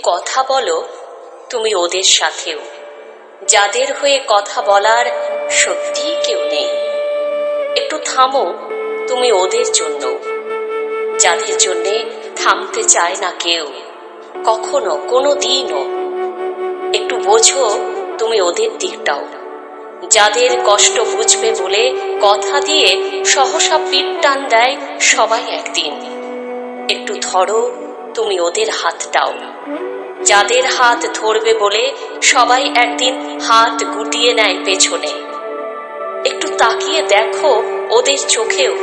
কথা বলো তুমি ওদের সাথেও, যাদের হয়ে কথা বলার সত্যিই কেউ নেই। একটু থামো তুমি ওদের জন্য, যাদের জন্যে থামতে চায় না কেউ কখনো, কোনো দিনও। একটু বোঝো তুমি ওদের দিকটাও, যাদের কষ্ট বুঝবে বলে কথা দিয়ে সহসা পিঠ টান দেয় সবাই একদিন। একটু ধরো তুমি ওদের হাতটাও, যাদের হাত ধরবে বলে সবাই একদিন হাত গুটিয়ে নেয় পেছনে। একটু তাকিয়ে দেখো ওদের চোখেও,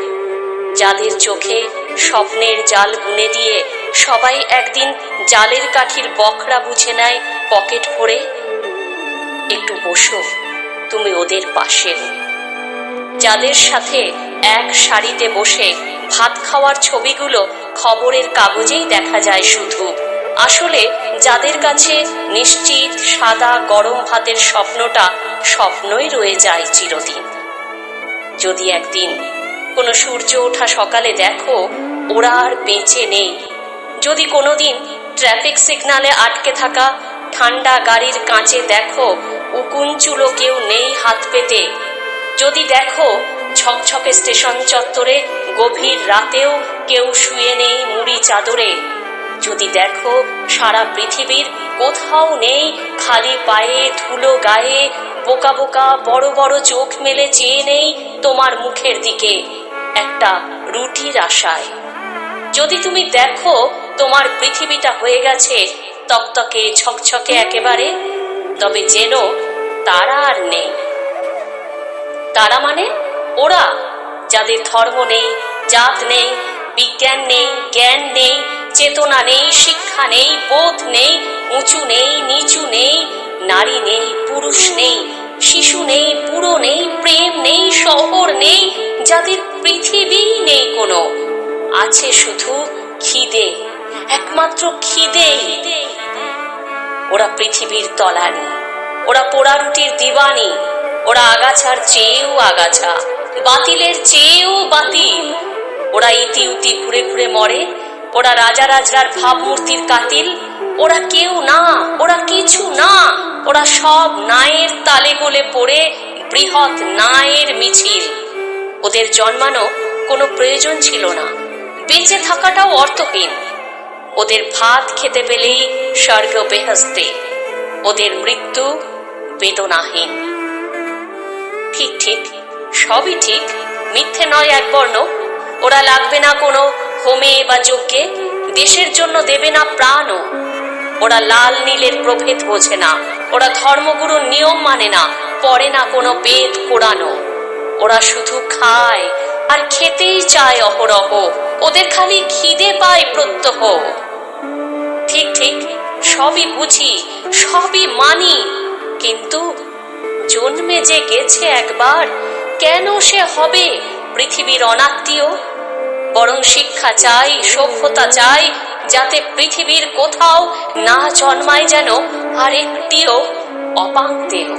যাদের চোখে স্বপ্নের জাল বুনে দিয়ে সবাই একদিন জালের কাঠির বখরা বুঝে নেয় পকেট ভরে। একটু বসো তুমি ওদের পাশে, যাদের সাথে এক সারিতে বসে ভাত খাওয়ার ছবিগুলো খবরের কাগজেই দেখা যায় শুধু। আসলে যাদের কাছে নিশ্চিত সাদা গরম ভাতের স্বপ্নটা স্বপ্নই রয়ে যায় চিরদিন। যদি একদিন কোনো সূর্য ওঠা সকালে দেখো ওরা আর বেঁচে নেই, যদি কোনোদিন ট্রাফিক সিগনালে আটকে থাকা ঠান্ডা গাড়ির কাঁচে দেখো উকুন চুলো কেউ নেই হাত পেতে, যদি দেখো ঝকঝকে স্টেশন চত্বরে গভীর রাতেও কেউ শুয়ে নেই মুড়ি চাদরে, যদি দেখো সারা পৃথিবীর কোথাও নেই খালি পায়ে ধুলো গায়ে বোকা বোকা বড় বড় চোখ মেলে চেয়ে নেই তোমার মুখের দিকে একটা রুটির আশায়, যদি তুমি দেখো তোমার পৃথিবীটা হয়ে গেছে তকতকে ঝকঝকে একেবারে, তবে যেন তারা আর নেই। তারা মানে ওরা, যাদের ধর্ম নেই, জাত নেই, বিজ্ঞান নেই, জ্ঞান নেই, চেতনা নেই, শিক্ষা নেই, বোধ নেই, উঁচু নেই, নিচু নেই, নারী নেই, পুরুষ নেই, শিশু নেই, বুড়ো নেই, প্রেম নেই, শহর নেই, যাদের পৃথিবী নেই কোনো, আছে শুধু খিদে, একমাত্র খিদে। ওরা পৃথিবীর তলানি, ওরা পোড়া রুটির দিওয়ানি, ওরা আগাছার চেয়েও আগাছা, বাতিলের চেয়েও বাতিল, ওরা ইতি উতি ঘুরে ঘুরে মরে, ওরা রাজা রাজরার ভাবমূর্তির কাতিল, ওরা কেউ না, ওরা কিছু না, ওরা সব নায়ের তালে গোলে পড়ে বৃহৎ নায়ের মিছিল। ওদের জন্মানো কোনো প্রয়োজন ছিল না, বেঁচে থাকাটাও অর্থহীন, ওদের ভাত খেতে পেলেই স্বর্গ বেহেশতে, ওদের মৃত্যু বেদনাহীন। ঠিক ঠিক, সবই ঠিক, মিথ্যে নয় এক বর্ণ। ওরা লাগবে না কোনো হোমে বা যজ্ঞে, দেশের জন্য দেবে না প্রাণও। ওরা লাল নীলের প্রভেদ বোঝে না, ওরা ধর্মগুরুর নিয়ম মানে না, পড়ে না কোনো বেদ কোরআনও। ওরা শুধু খায় আর খেতেই চায় অহরহ, ওদের খালি খিদে পায় প্রত্যহ। ঠিক ঠিক, সবই বুঝি, সবই মানি, কিন্তু জন্মে যে গেছে একবার কেন সে হবে পৃথিবীর অনাত্মীয়? বরং শিক্ষা চাই, সভ্যতা চাই, যাতে পৃথিবীর কোথাও না জন্মায় যেন আর একটিও অপাঙ্ক্তেয়।